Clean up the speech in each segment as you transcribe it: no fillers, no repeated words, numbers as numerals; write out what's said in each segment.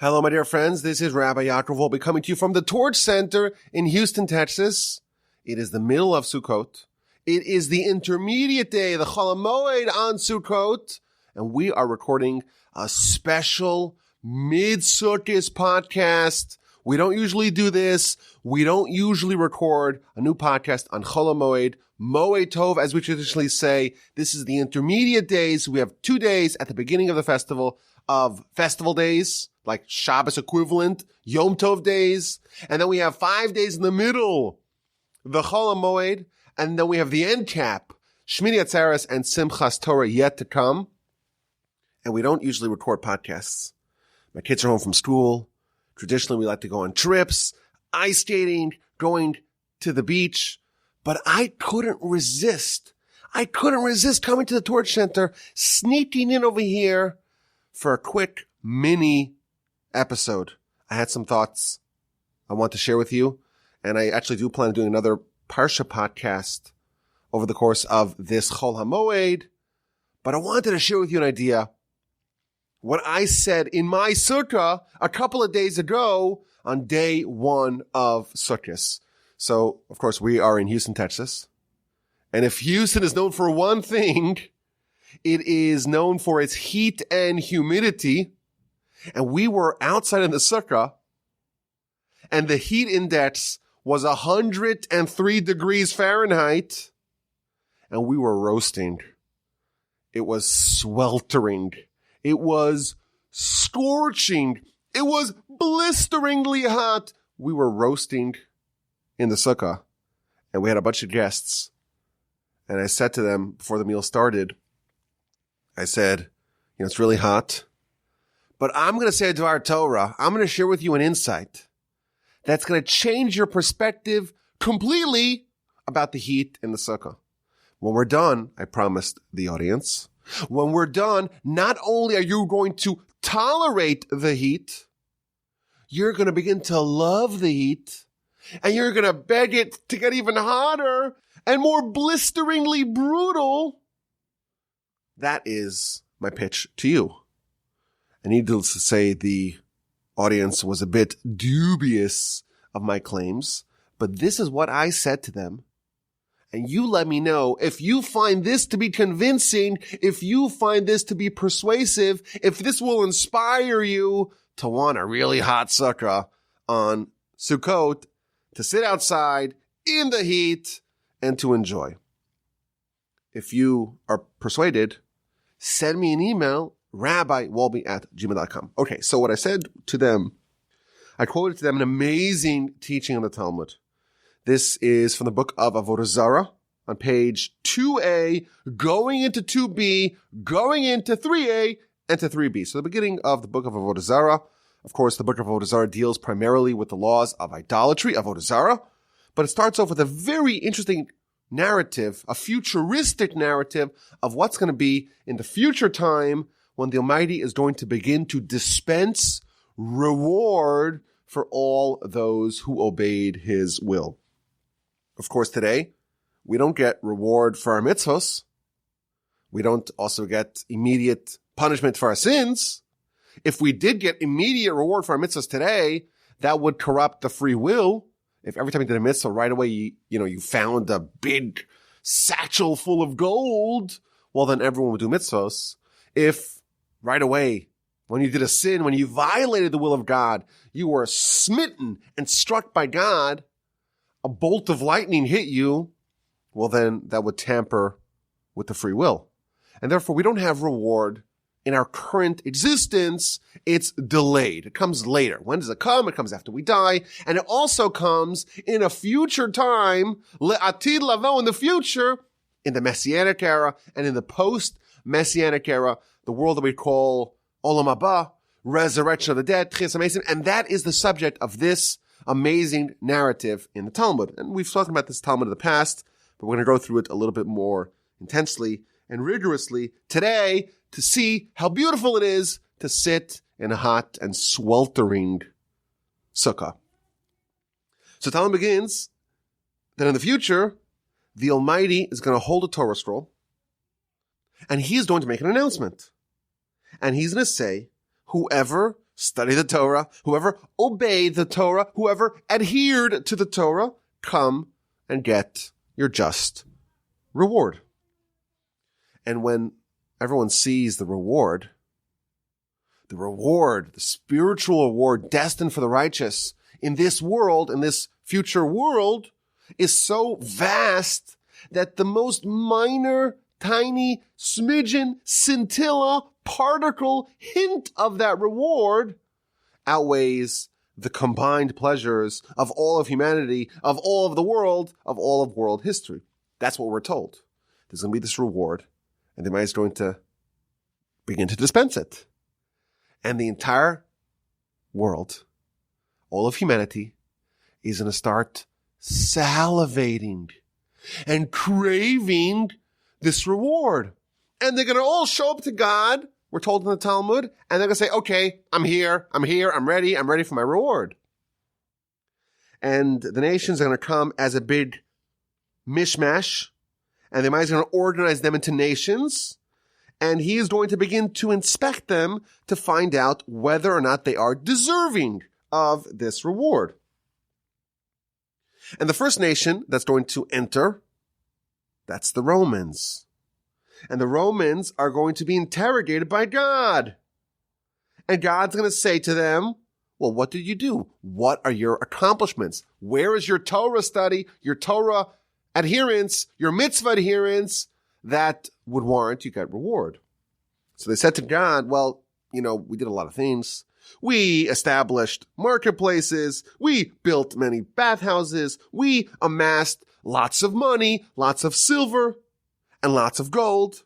Hello, my dear friends. This is Rabbi Yaakov Wolbe coming to you from the Torch Center in Houston, Texas. It is the middle of Sukkot. It is the intermediate day, the Chol HaMoed on Sukkot, and we are recording a special mid-Sukkos podcast. We don't usually do this. We don't usually record a new podcast on Chol HaMoed, Moed Tov, as we traditionally say. This is the intermediate days. We have 2 days at the beginning of the festival of festival days, like Shabbos equivalent, Yom Tov days. And then we have 5 days in the middle, the Chol HaMoed. And then we have the end cap, Shmini Atzeres and Simchas Torah yet to come. And we don't usually record podcasts. My kids are home from school. Traditionally, we like to go on trips, ice skating, going to the beach. But I couldn't resist. Coming to the Torch Center, sneaking in over here for a quick mini episode. I had some thoughts I want to share with you, and I actually do plan on doing another Parsha podcast over the course of this Chol HaMoed, but I wanted to share with you an idea. What I said in my Sukkah a couple of days ago on day 1 of Sukkot. So, of course, we are in Houston, Texas, and if Houston is known for one thing, it is known for its heat and humidity. And we were outside in the Sukkah, and the heat index was 103 degrees Fahrenheit, and we were roasting. It was sweltering. It was scorching. It was blisteringly hot. We were roasting in the Sukkah, and we had a bunch of guests. And I said to them before the meal started, I said, it's really hot, but I'm going to say a Dvar Torah. I'm going to share with you an insight that's going to change your perspective completely about the heat in the Sukkah. When we're done, I promised the audience, when we're done, not only are you going to tolerate the heat, you're going to begin to love the heat, and you're going to beg it to get even hotter and more blisteringly brutal. That is my pitch to you. I need to say the audience was a bit dubious of my claims, but this is what I said to them. And you let me know if you find this to be convincing, if you find this to be persuasive, if this will inspire you to want a really hot sukkah on Sukkot, to sit outside in the heat and to enjoy. If you are persuaded, send me an email, rabbiwolbe@gmail.com. Okay, so what I said to them, I quoted to them an amazing teaching on the Talmud. This is from the book of Avodah Zarah on page 2a, going into 2b, going into 3a, and to 3b. So the beginning of the book of Avodah Zarah. Of course, the book of Avodah Zarah deals primarily with the laws of idolatry, Avodah Zarah, but it starts off with a very interesting narrative, a futuristic narrative of what's going to be in the future time when the Almighty is going to begin to dispense reward for all those who obeyed His will. Of course, today, we don't get reward for our mitzvos. We don't also get immediate punishment for our sins. If we did get immediate reward for our mitzvahs today, that would corrupt the free will. If every time you did a mitzvah, right away, you found a big satchel full of gold, well, then everyone would do mitzvahs. If right away, when you did a sin, when you violated the will of God, you were smitten and struck by God, a bolt of lightning hit you, well, then that would tamper with the free will. And therefore, we don't have reward in our current existence. It's delayed. It comes later. When does it come? It comes after we die. And it also comes in a future time, le'atid lavo, in the future, in the Messianic era and in the post-Messianic era, the world that we call Olam Haba, resurrection of the dead, Tchias HaMesim, and that is the subject of this amazing narrative in the Talmud. And we've spoken about this Talmud in the past, but we're going to go through it a little bit more intensely and rigorously today to see how beautiful it is to sit in a hot and sweltering sukkah. So Talmud begins that in the future, the Almighty is going to hold a Torah scroll, and He is going to make an announcement. And He's going to say, whoever studied the Torah, whoever obeyed the Torah, whoever adhered to the Torah, come and get your just reward. And when everyone sees the reward, the spiritual reward destined for the righteous in this world, in this future world, is so vast that the most minor, tiny, smidgen, scintilla, particle, hint of that reward outweighs the combined pleasures of all of humanity, of all of the world, of all of world history. That's what we're told. There's going to be this reward, and the Almighty is going to begin to dispense it. And the entire world, all of humanity, is going to start salivating and craving this reward. And they're going to all show up to God, we're told in the Talmud, and they're going to say, okay, I'm here, I'm ready for my reward. And the nations are going to come as a big mishmash, and the Almighty is going to organize them into nations, and he is going to begin to inspect them to find out whether or not they are deserving of this reward. And the first nation that's going to enter, that's the Romans. And the Romans are going to be interrogated by God. And God's going to say to them, well, what did you do? What are your accomplishments? Where is your Torah study, your Torah adherence, your mitzvah adherence that would warrant you get reward? So they said to God, well, we did a lot of things. We established marketplaces. We built many bathhouses. We amassed lots of money, lots of silver, and lots of gold.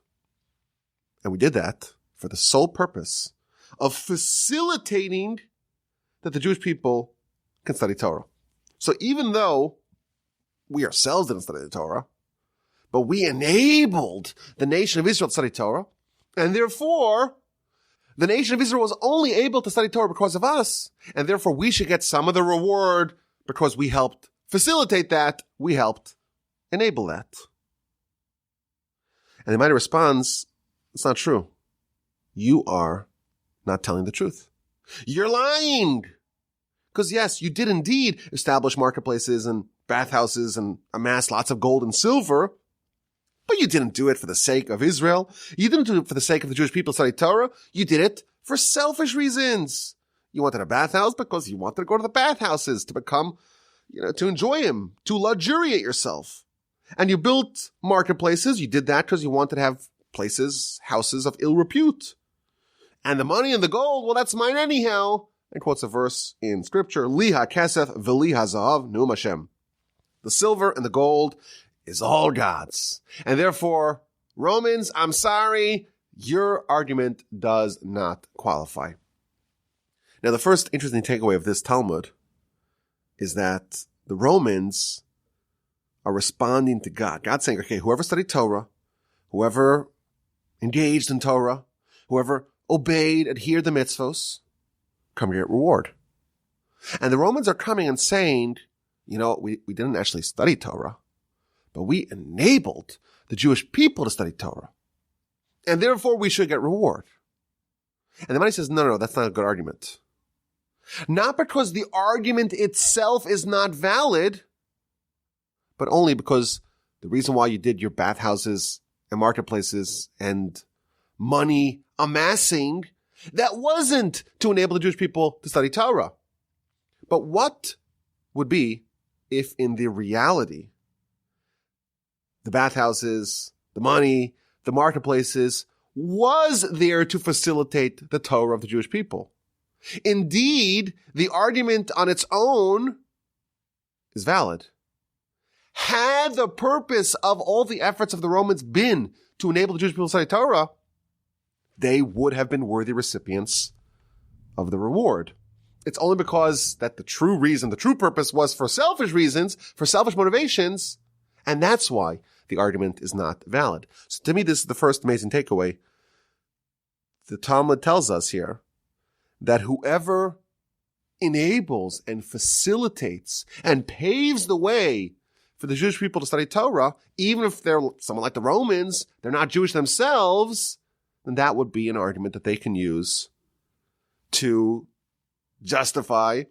And we did that for the sole purpose of facilitating that the Jewish people can study Torah. So even though we ourselves didn't study the Torah, but we enabled the nation of Israel to study Torah, and therefore the nation of Israel was only able to study Torah because of us, and therefore we should get some of the reward because we helped facilitate that, we helped enable that. And the Almighty responds, it's not true. You are not telling the truth. You're lying. Because yes, you did indeed establish marketplaces and bathhouses and amass lots of gold and silver, but you didn't do it for the sake of Israel. You didn't do it for the sake of the Jewish people to study Torah. You did it for selfish reasons. You wanted a bathhouse because you wanted to go to the bathhouses to become, to enjoy them, to luxuriate yourself. And you built marketplaces. You did that because you wanted to have places, houses of ill repute. And the money and the gold, well, that's mine anyhow. And quotes a verse in scripture, Liha kesef v'liha zahav nu'um Hashem. The silver and the gold is all God's. And therefore, Romans, I'm sorry, your argument does not qualify. Now, the first interesting takeaway of this Talmud is that the Romans are responding to God. God's saying, okay, whoever studied Torah, whoever engaged in Torah, whoever obeyed, adhered to mitzvos, come get reward. And the Romans are coming and saying, we didn't actually study Torah, but we enabled the Jewish people to study Torah. And therefore we should get reward. And the Almighty says, no, that's not a good argument. Not because the argument itself is not valid, but only because the reason why you did your bathhouses and marketplaces and money amassing, that wasn't to enable the Jewish people to study Torah. But what would be if in the reality, the bathhouses, the money, the marketplaces was there to facilitate the Torah of the Jewish people? Indeed, the argument on its own is valid. Had the purpose of all the efforts of the Romans been to enable the Jewish people to study Torah, they would have been worthy recipients of the reward. It's only because that the true reason, the true purpose was for selfish reasons, for selfish motivations, and that's why the argument is not valid. So to me, this is the first amazing takeaway. The Talmud tells us here that whoever enables and facilitates and paves the way for the Jewish people to study Torah, even if they're someone like the Romans, they're not Jewish themselves, then that would be an argument that they can use to justify,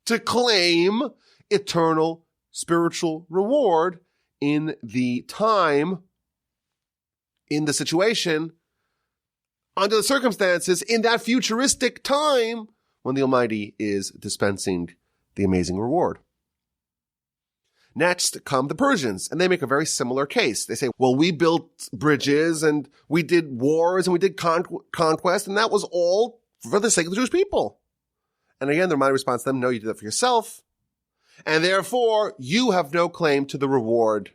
to claim eternal spiritual reward in the time, in the situation, under the circumstances, in that futuristic time when the Almighty is dispensing the amazing reward. Next come the Persians, and they make a very similar case. They say, well, we built bridges, and we did wars, and we did conquest, and that was all for the sake of the Jewish people. And again, the Almighty responds to them, no, you did that for yourself, and therefore you have no claim to the reward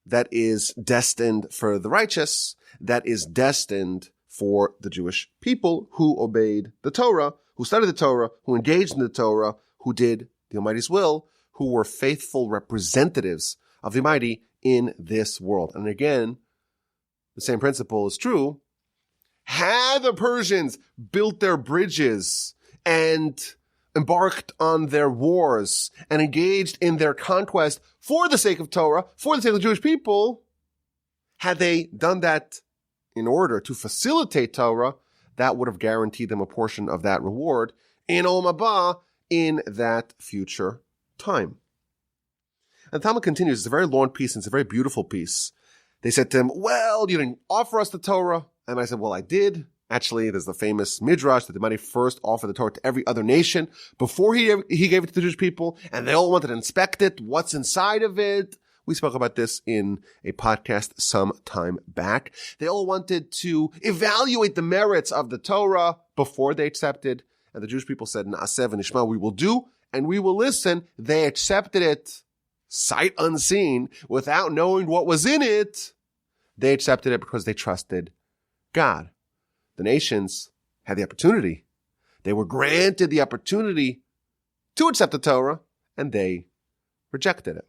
that is destined for the righteous, that is destined for the Jewish people who obeyed the Torah, who studied the Torah, who engaged in the Torah, who did the Almighty's will, who were faithful representatives of the Almighty in this world. And again, the same principle is true. Had the Persians built their bridges and embarked on their wars and engaged in their conquest for the sake of Torah, for the sake of the Jewish people, had they done that in order to facilitate Torah, that would have guaranteed them a portion of that reward in Olam Haba, in that future time. And the Talmud continues. It's a very long piece, and it's a very beautiful piece. They said to him, well, you didn't offer us the Torah. And I said, well, I did. Actually, there's the famous midrash that the Almighty first offered the Torah to every other nation before he gave it to the Jewish people, and they all wanted to inspect it, what's inside of it. We spoke about this in a podcast some time back. They all wanted to evaluate the merits of the Torah before they accepted. And the Jewish people said, Na'aseh v'nishma, we will do and we will listen. They accepted it sight unseen without knowing what was in it. They accepted it because they trusted God. The nations had the opportunity. They were granted the opportunity to accept the Torah, and they rejected it.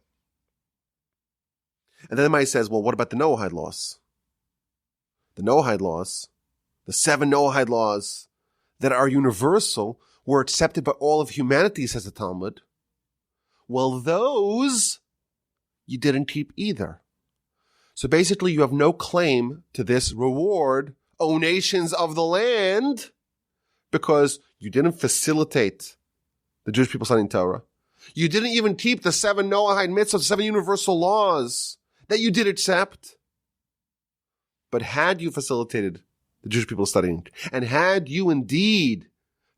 And then the Almighty says, well, what about the Noahide laws? The Noahide laws, the 7 Noahide laws that are universal, were accepted by all of humanity, says the Talmud. Well, those you didn't keep either. So basically, you have no claim to this reward, O nations of the land, because you didn't facilitate the Jewish people studying Torah. You didn't even keep the 7 Noahide mitzvahs, 7 universal laws that you did accept. But had you facilitated the Jewish people studying, and had you indeed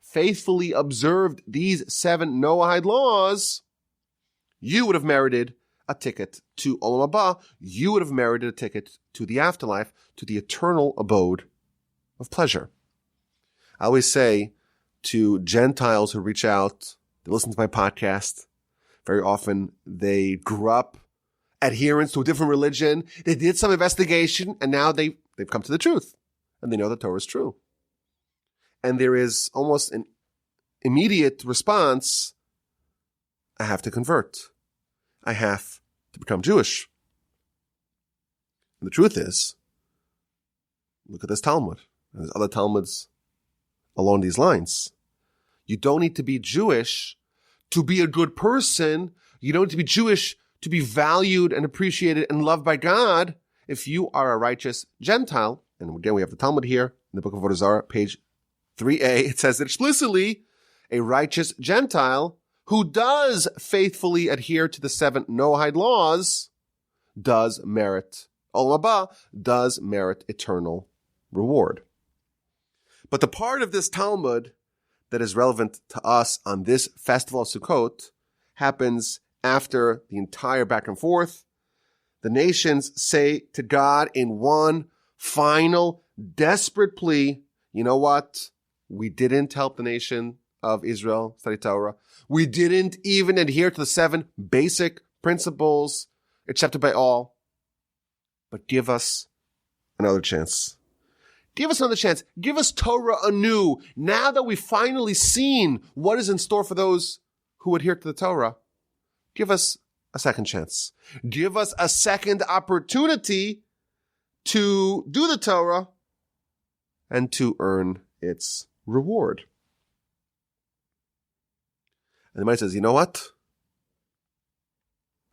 faithfully observed these 7 Noahide laws, you would have merited a ticket to Olam Haba. You would have merited a ticket to the afterlife, to the eternal abode of pleasure. I always say to Gentiles who reach out, they listen to my podcast, very often they grew up adherents to a different religion. They did some investigation, and now they've come to the truth, and they know that Torah is true. And there is almost an immediate response, I have to convert. I have to become Jewish. And the truth is, look at this Talmud. And there's other Talmuds along these lines. You don't need to be Jewish to be a good person. You don't need to be Jewish to be valued and appreciated and loved by God. If you are a righteous Gentile, and again, we have the Talmud here in the book of Avodah Zarah, page 3a, it says explicitly, a righteous Gentile who does faithfully adhere to the 7 Noahide laws does merit, Olam Haba, does merit eternal reward. But the part of this Talmud that is relevant to us on this Festival of Sukkot happens after the entire back and forth. The nations say to God in one final, desperate plea, you know what? We didn't help the nation of Israel study Torah. We didn't even adhere to the 7 basic principles accepted by all. But give us another chance. Give us another chance. Give us Torah anew. Now that we've finally seen what is in store for those who adhere to the Torah, give us a second chance. Give us a second opportunity to do the Torah and to earn its reward. And the Almighty says, you know what?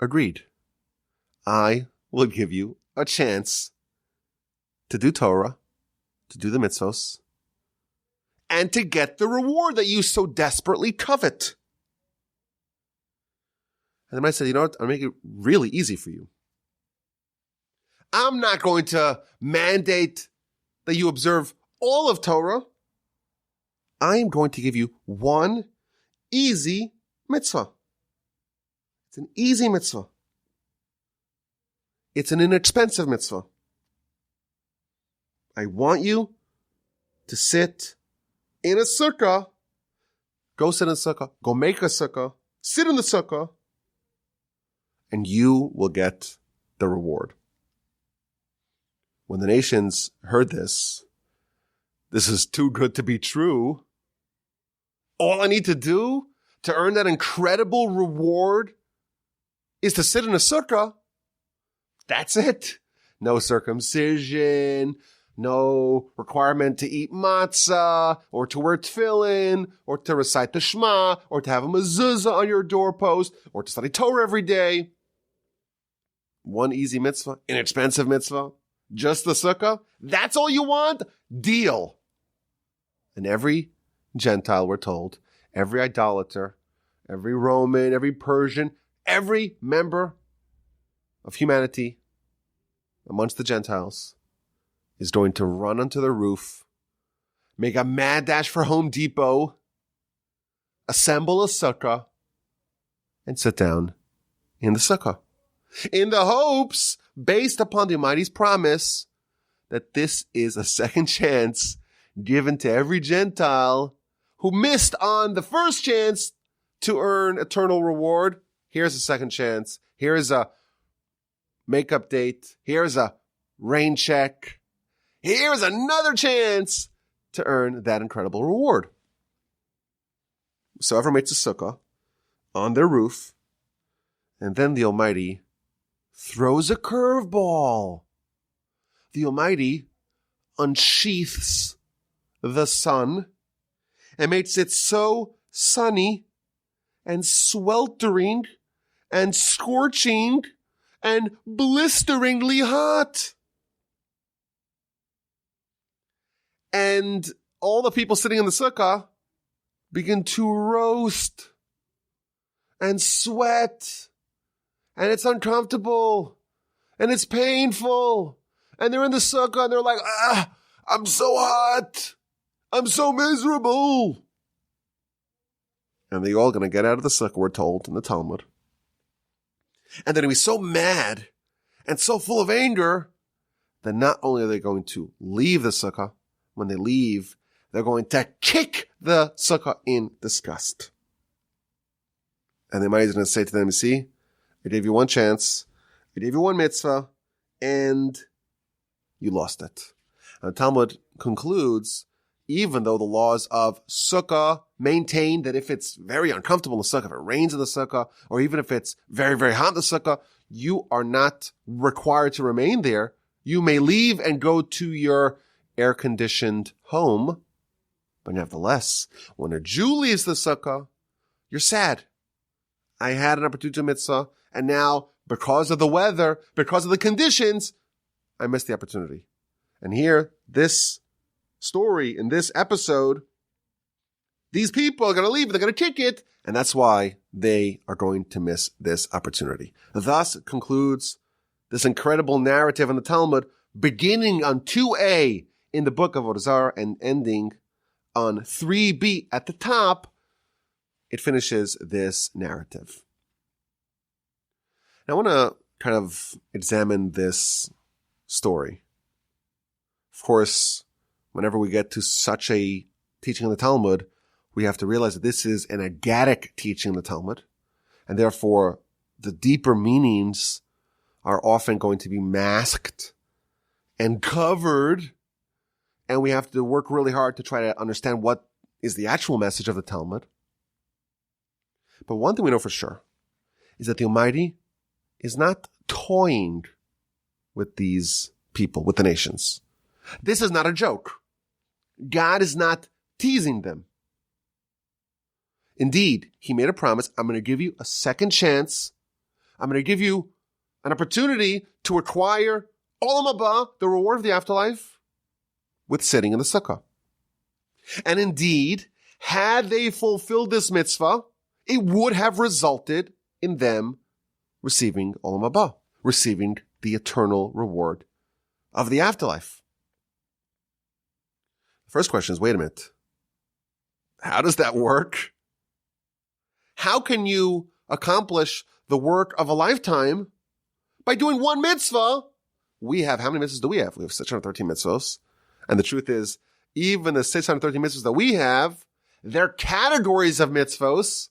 Agreed. I will give you a chance to do Torah, to do the mitzvos, and to get the reward that you so desperately covet. And the Almighty said, you know what? I'll make it really easy for you. I'm not going to mandate that you observe all of Torah. I am going to give you one easy mitzvah. It's an easy mitzvah. It's an inexpensive mitzvah. I want you to sit in a sukkah. Go sit in a sukkah. Go make a sukkah. Sit in the sukkah. And you will get the reward. When the nations heard this is too good to be true. All I need to do to earn that incredible reward is to sit in a sukkah. That's it. No circumcision, no requirement to eat matzah, or to wear tefillin, or to recite the Shema, or to have a mezuzah on your doorpost, or to study Torah every day. One easy mitzvah, inexpensive mitzvah, just the sukkah. That's all you want? Deal. And every Gentile, we're told, every idolater, every Roman, every Persian, every member of humanity amongst the Gentiles is going to run onto the roof, make a mad dash for Home Depot, assemble a sukkah, and sit down in the sukkah. In the hopes, based upon the Almighty's promise, that this is a second chance given to every Gentile who missed on the first chance to earn eternal reward. Here's a second chance. Here's a makeup date. Here's a rain check. Here's another chance to earn that incredible reward. So everyone makes a sukkah on their roof, and then the Almighty throws a curveball. The Almighty unsheaths the sun and makes it so sunny and sweltering and scorching and blisteringly hot. And all the people sitting in the sukkah begin to roast and sweat, and it's uncomfortable and it's painful, and they're in the sukkah and they're like, I'm so hot. I'm so miserable. And they're all going to get out of the sukkah, we're told in the Talmud. And they're going to be so mad and so full of anger that not only are they going to leave the sukkah, when they leave, they're going to kick the sukkah in disgust. And the Almighty is going to say to them, see, I gave you one chance, I gave you one mitzvah, and you lost it. And the Talmud concludes, even though the laws of sukkah maintain that if it's very uncomfortable in the sukkah, if it rains in the sukkah, or even if it's very, very hot in the sukkah, you are not required to remain there. You may leave and go to your air-conditioned home. But nevertheless, when a Jew leaves the sukkah, you're sad. I had an opportunity to mitzvah, and now, because of the weather, because of the conditions, I missed the opportunity. And here, this story in this episode, these people are going to leave, they're going to kick it, and that's why they are going to miss this opportunity. Thus concludes this incredible narrative in the Talmud, beginning on 2a in the book of Avodah Zarah and ending on 3b at the top. It finishes this narrative. Now, I want to kind of examine this story. Of course, whenever we get to such a teaching in the Talmud, we have to realize that this is an agadic teaching in the Talmud, and therefore the deeper meanings are often going to be masked and covered, and we have to work really hard to try to understand what is the actual message of the Talmud. But one thing we know for sure is that the Almighty is not toying with these people, with the nations. This is not a joke. God is not teasing them. Indeed, he made a promise. I'm going to give you a second chance. I'm going to give you an opportunity to acquire Olam Haba, the reward of the afterlife, with sitting in the sukkah. And indeed, had they fulfilled this mitzvah, it would have resulted in them receiving Olam Haba, receiving the eternal reward of the afterlife. The first question is, wait a minute. How does that work? How can you accomplish the work of a lifetime by doing one mitzvah? How many mitzvahs do we have? We have 613 mitzvahs. And the truth is, even the 613 mitzvahs that we have, they're categories of mitzvahs.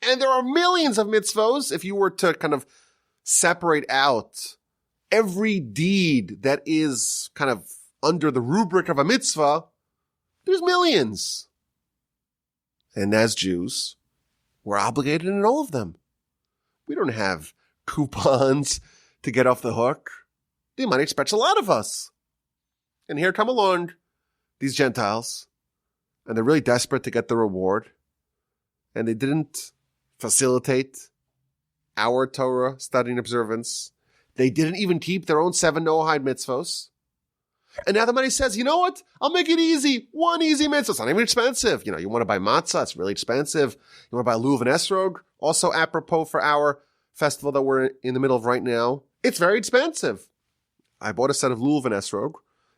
And there are millions of mitzvahs. If you were to kind of separate out every deed that is kind of under the rubric of a mitzvah, there's millions. And as Jews, we're obligated in all of them. We don't have coupons to get off the hook. The money expects a lot of us. And here come along these Gentiles, and they're really desperate to get the reward, and they didn't facilitate our Torah study and observance. They didn't even keep their own 7 Noahide mitzvos. And now the money says, you know what? I'll make it easy. One easy mitzvah. It's not even expensive. You want to buy matzah. It's really expensive. You want to buy Lulav and Esrog. Also apropos for our festival that we're in the middle of right now. It's very expensive. I bought a set of Lulav and Esrog.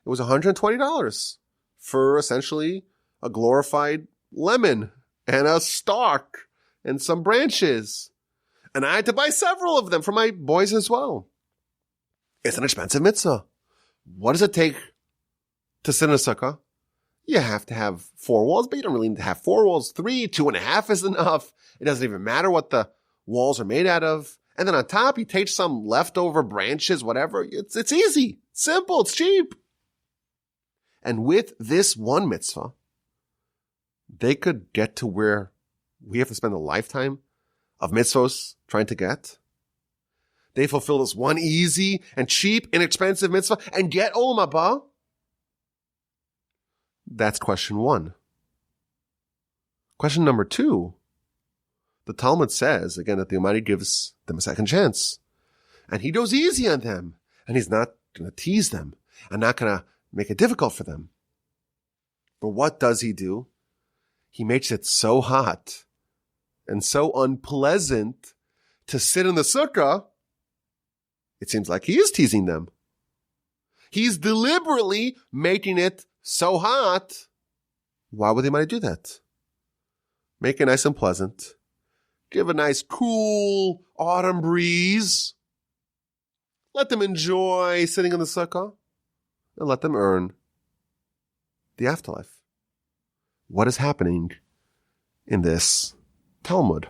It was $120 for essentially a glorified lemon and a stalk and some branches. And I had to buy several of them for my boys as well. It's an expensive mitzvah. What does it take to sit in a sukkah? You have to have 4 walls, but you don't really need to have 4 walls. 3, 2.5 is enough. It doesn't even matter what the walls are made out of. And then on top, you take some leftover branches, whatever. It's easy, simple, it's cheap. And with this one mitzvah, they could get to where we have to spend a lifetime of mitzvos trying to get. They fulfill this one easy and cheap, inexpensive mitzvah and get Olam Haba. That's question 1. Question number 2. The Talmud says, again, that the Almighty gives them a second chance. And he goes easy on them. And he's not going to tease them and not going to make it difficult for them. But what does he do? He makes it so hot and so unpleasant to sit in the sukkah. It seems like he is teasing them. He's deliberately making it so hot. Why would they might do that? Make it nice and pleasant. Give a nice cool autumn breeze. Let them enjoy sitting in the sukkah and let them earn the afterlife. What is happening in this Talmud?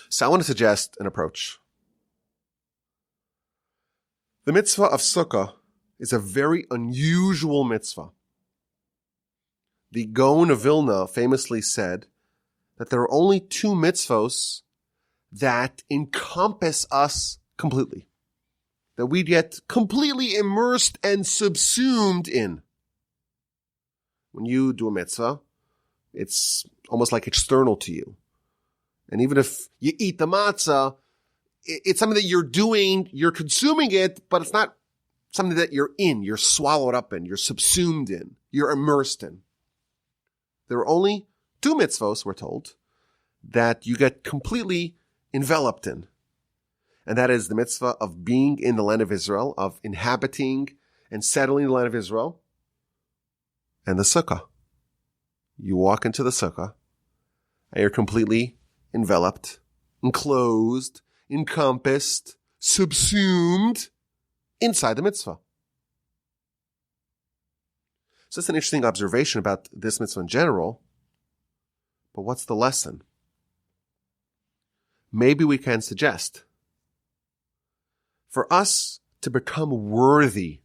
So I want to suggest an approach. The mitzvah of Sukkah is a very unusual mitzvah. The Gaon of Vilna famously said that there are only 2 mitzvos that encompass us completely, that we get completely immersed and subsumed in. When you do a mitzvah, it's almost like external to you. And even if you eat the matzah, it's something that you're doing, you're consuming it, but it's not something that you're in, you're swallowed up in, you're subsumed in, you're immersed in. There are only 2 mitzvos, we're told, that you get completely enveloped in. And that is the mitzvah of being in the land of Israel, of inhabiting and settling in the land of Israel, and the sukkah. You walk into the sukkah, and you're completely enveloped, enclosed, encompassed, subsumed inside the mitzvah. So that's an interesting observation about this mitzvah in general. But what's the lesson? Maybe we can suggest for us to become worthy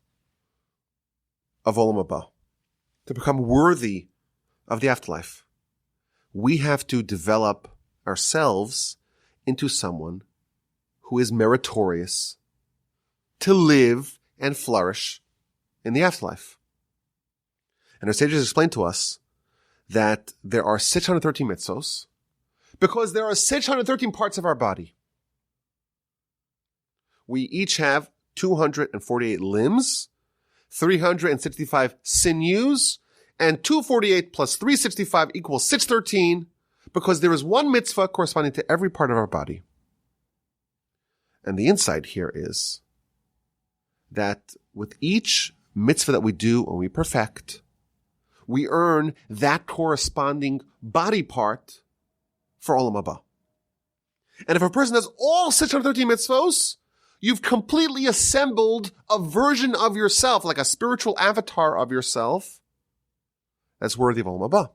of Olam Haba, to become worthy of the afterlife, we have to develop ourselves into someone who is meritorious to live and flourish in the afterlife. And our sages explain to us that there are 613 mitzvos because there are 613 parts of our body. We each have 248 limbs, 365 sinews, And 248 plus 365 equals 613, because there is one mitzvah corresponding to every part of our body. And the insight here is that with each mitzvah that we do and we perfect, we earn that corresponding body part for Olam Haba. And if a person has all 613 mitzvos, you've completely assembled a version of yourself, like a spiritual avatar of yourself, that's worthy of Olam Haba.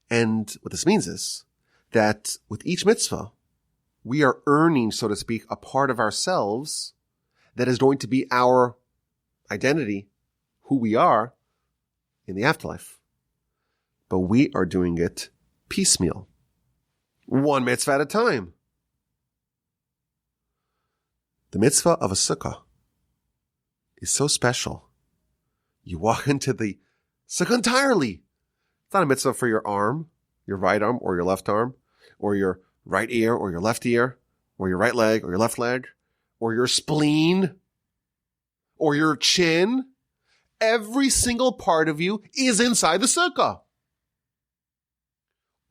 And what this means is that with each mitzvah, we are earning, so to speak, a part of ourselves that is going to be our identity, who we are in the afterlife. But we are doing it piecemeal, one mitzvah at a time. The mitzvah of a sukkah is so special. You walk into the sukkah entirely. It's not a mitzvah for your arm, your right arm or your left arm, or your right ear or your left ear, or your right leg or your left leg, or your spleen, or your chin. Every single part of you is inside the sukkah.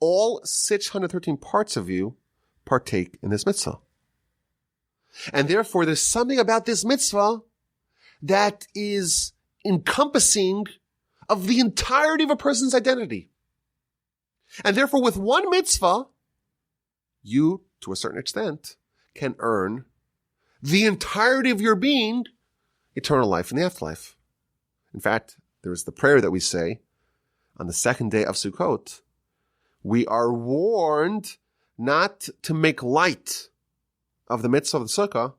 All 613 parts of you partake in this mitzvah. And therefore, there's something about this mitzvah that is encompassing of the entirety of a person's identity. And therefore, with one mitzvah, you, to a certain extent, can earn the entirety of your being eternal life in the afterlife. In fact, there is the prayer that we say on the second day of Sukkot. We are warned not to make light of the mitzvah of the sukkah,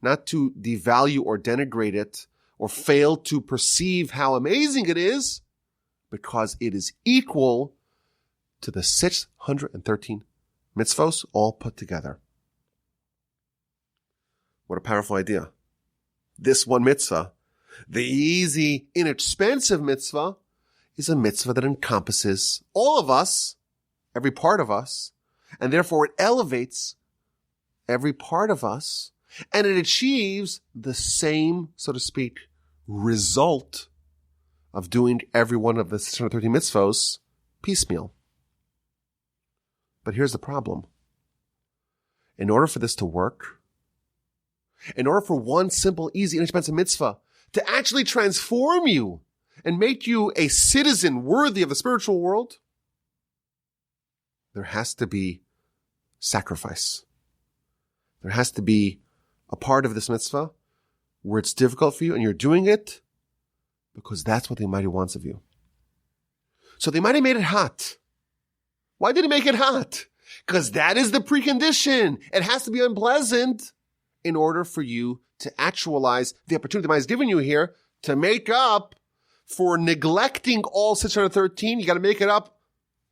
not to devalue or denigrate it, or fail to perceive how amazing it is, because it is equal to the 613 mitzvos all put together. What a powerful idea. This one mitzvah, the easy, inexpensive mitzvah, is a mitzvah that encompasses all of us, every part of us, and therefore it elevates every part of us, and it achieves the same, so to speak, result of doing every one of the 630 mitzvos piecemeal. But here's the problem. In order for this to work, in order for one simple, easy, inexpensive mitzvah to actually transform you and make you a citizen worthy of the spiritual world, there has to be sacrifice. There has to be a part of this mitzvah where it's difficult for you and you're doing it because that's what the Almighty wants of you. So the Almighty made it hot. Why did He make it hot? Because that is the precondition. It has to be unpleasant in order for you to actualize the opportunity the Almighty has given you here to make up for neglecting all 613. You got to make it up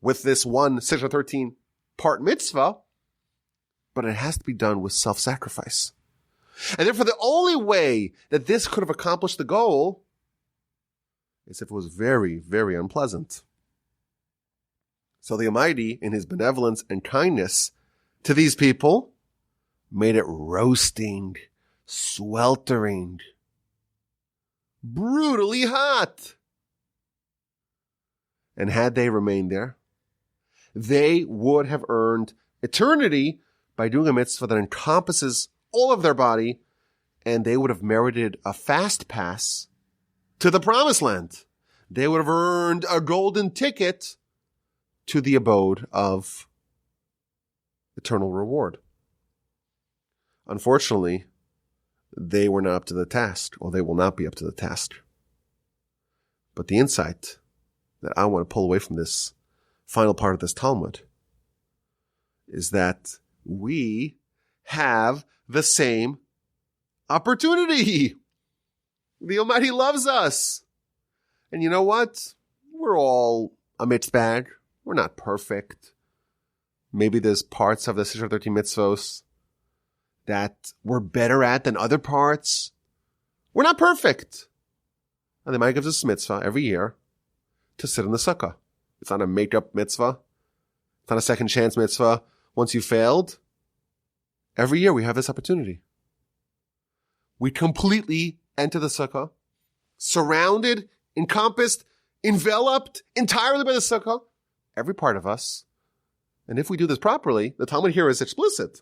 with this one 613 part mitzvah, but it has to be done with self-sacrifice. And therefore, the only way that this could have accomplished the goal is if it was very, very unpleasant. So the Almighty, in His benevolence and kindness to these people, made it roasting, sweltering, brutally hot. And had they remained there, they would have earned eternity by doing a mitzvah that encompasses all of their body, and they would have merited a fast pass to the promised land. They would have earned a golden ticket to the abode of eternal reward. Unfortunately, they were not up to the task, or they will not be up to the task. But the insight that I want to pull away from this final part of this Talmud is that we have the same opportunity. The Almighty loves us. And you know what? We're all a mixed bag. We're not perfect. Maybe there's parts of the 613 mitzvos that we're better at than other parts. We're not perfect. And the Almighty gives us a mitzvah every year to sit in the sukkah. It's not a make-up mitzvah. It's not a second chance mitzvah. Once you failed, every year we have this opportunity. We completely enter the sukkah, surrounded encompassed, enveloped entirely by the Sukkah. Every part of us. And if we do this properly, the Talmud here is explicit.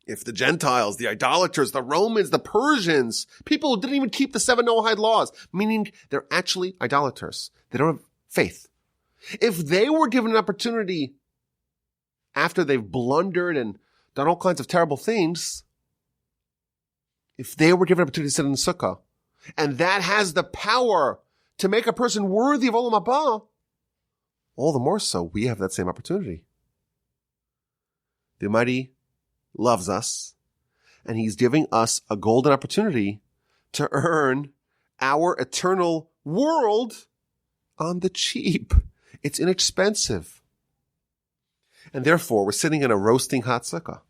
If the Gentiles, the idolaters, the Romans, the Persians, people who didn't even keep the 7 Noahide laws, meaning they're actually idolaters. They don't have faith. If they were given an opportunity after they've blundered and done all kinds of terrible things, if they were given an opportunity to sit in the Sukkah, and that has the power to make a person worthy of Olam Haba, all the more so we have that same opportunity. The Almighty loves us, and He's giving us a golden opportunity to earn our eternal world on the cheap. It's inexpensive. And therefore, we're sitting in a roasting hot sukkah.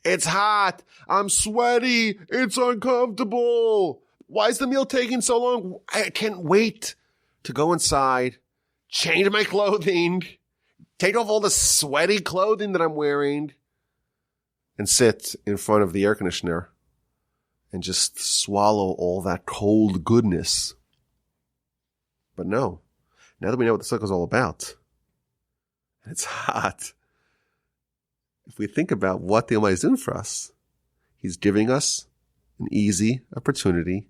It's hot. I'm sweaty. It's uncomfortable. Why is the meal taking so long? I can't wait to go inside, change my clothing, take off all the sweaty clothing that I'm wearing, and sit in front of the air conditioner and just swallow all that cold goodness. But no, now that we know what the sukkah is all about, and it's hot, if we think about what the Almighty is doing for us, He's giving us an easy opportunity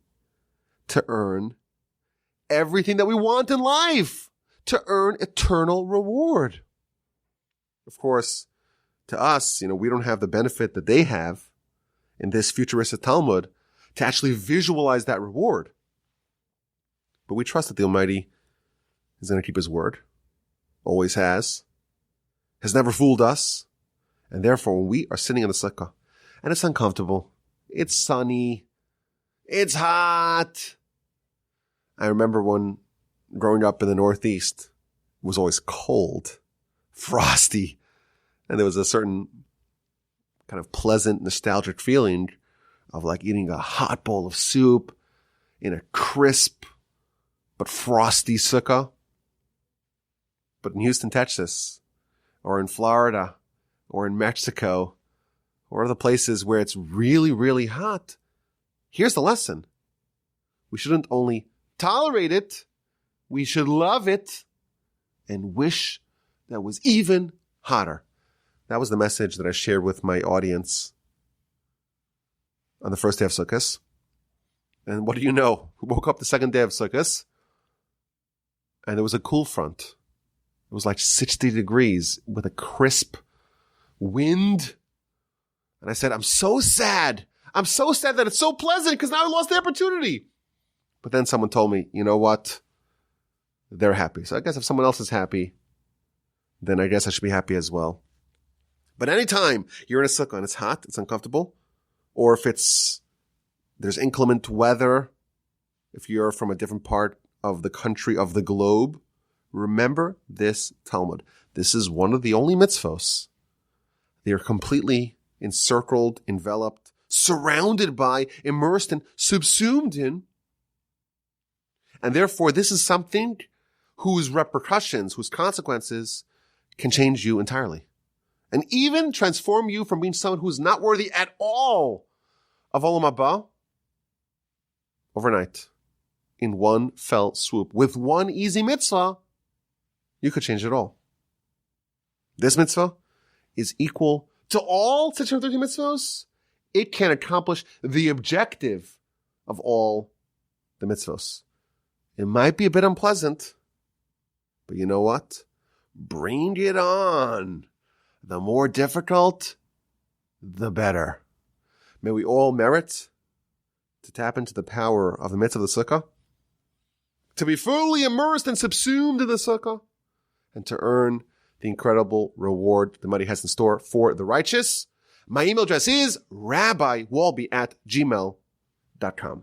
to earn everything that we want in life, to earn eternal reward. Of course, to us, we don't have the benefit that they have in this futuristic Talmud to actually visualize that reward. But we trust that the Almighty is going to keep His word, always has never fooled us. And therefore, when we are sitting in the sukkah, and it's uncomfortable, it's sunny, it's hot. I remember when growing up in the Northeast, it was always cold, frosty, and there was a certain kind of pleasant, nostalgic feeling of like eating a hot bowl of soup in a crisp but frosty sukkah. But in Houston, Texas, or in Florida, or in Mexico, or other places where it's really, really hot, here's the lesson. We shouldn't only tolerate it, we should love it and wish that was even hotter. That was the message that I shared with my audience on the first day of Sukkot. And what do you know? We woke up the second day of Sukkot, and there was a cool front. It was like 60 degrees with a crisp wind. And I said, I'm so sad. I'm so sad that it's so pleasant because now I lost the opportunity. But then someone told me, you know what? They're happy. So I guess if someone else is happy, then I guess I should be happy as well. But anytime you're in a sukkah and it's hot, it's uncomfortable, or if there's inclement weather, if you're from a different part of the country, of the globe, remember this Talmud. This is one of the only mitzvos. They are completely encircled, enveloped, surrounded by, immersed in, subsumed in. And therefore, this is something whose repercussions, whose consequences can change you entirely. And even transform you from being someone who is not worthy at all of Olam Haba overnight, in one fell swoop. With one easy mitzvah, you could change it all. This mitzvah is equal to all 630 mitzvahs. It can accomplish the objective of all the mitzvahs. It might be a bit unpleasant, but you know what? Bring it on. The more difficult, the better. May we all merit to tap into the power of the mitzvah of the sukkah, to be fully immersed and subsumed in the sukkah, and to earn the incredible reward the Almighty has in store for the righteous. My email address is rabbiwalby@gmail.com.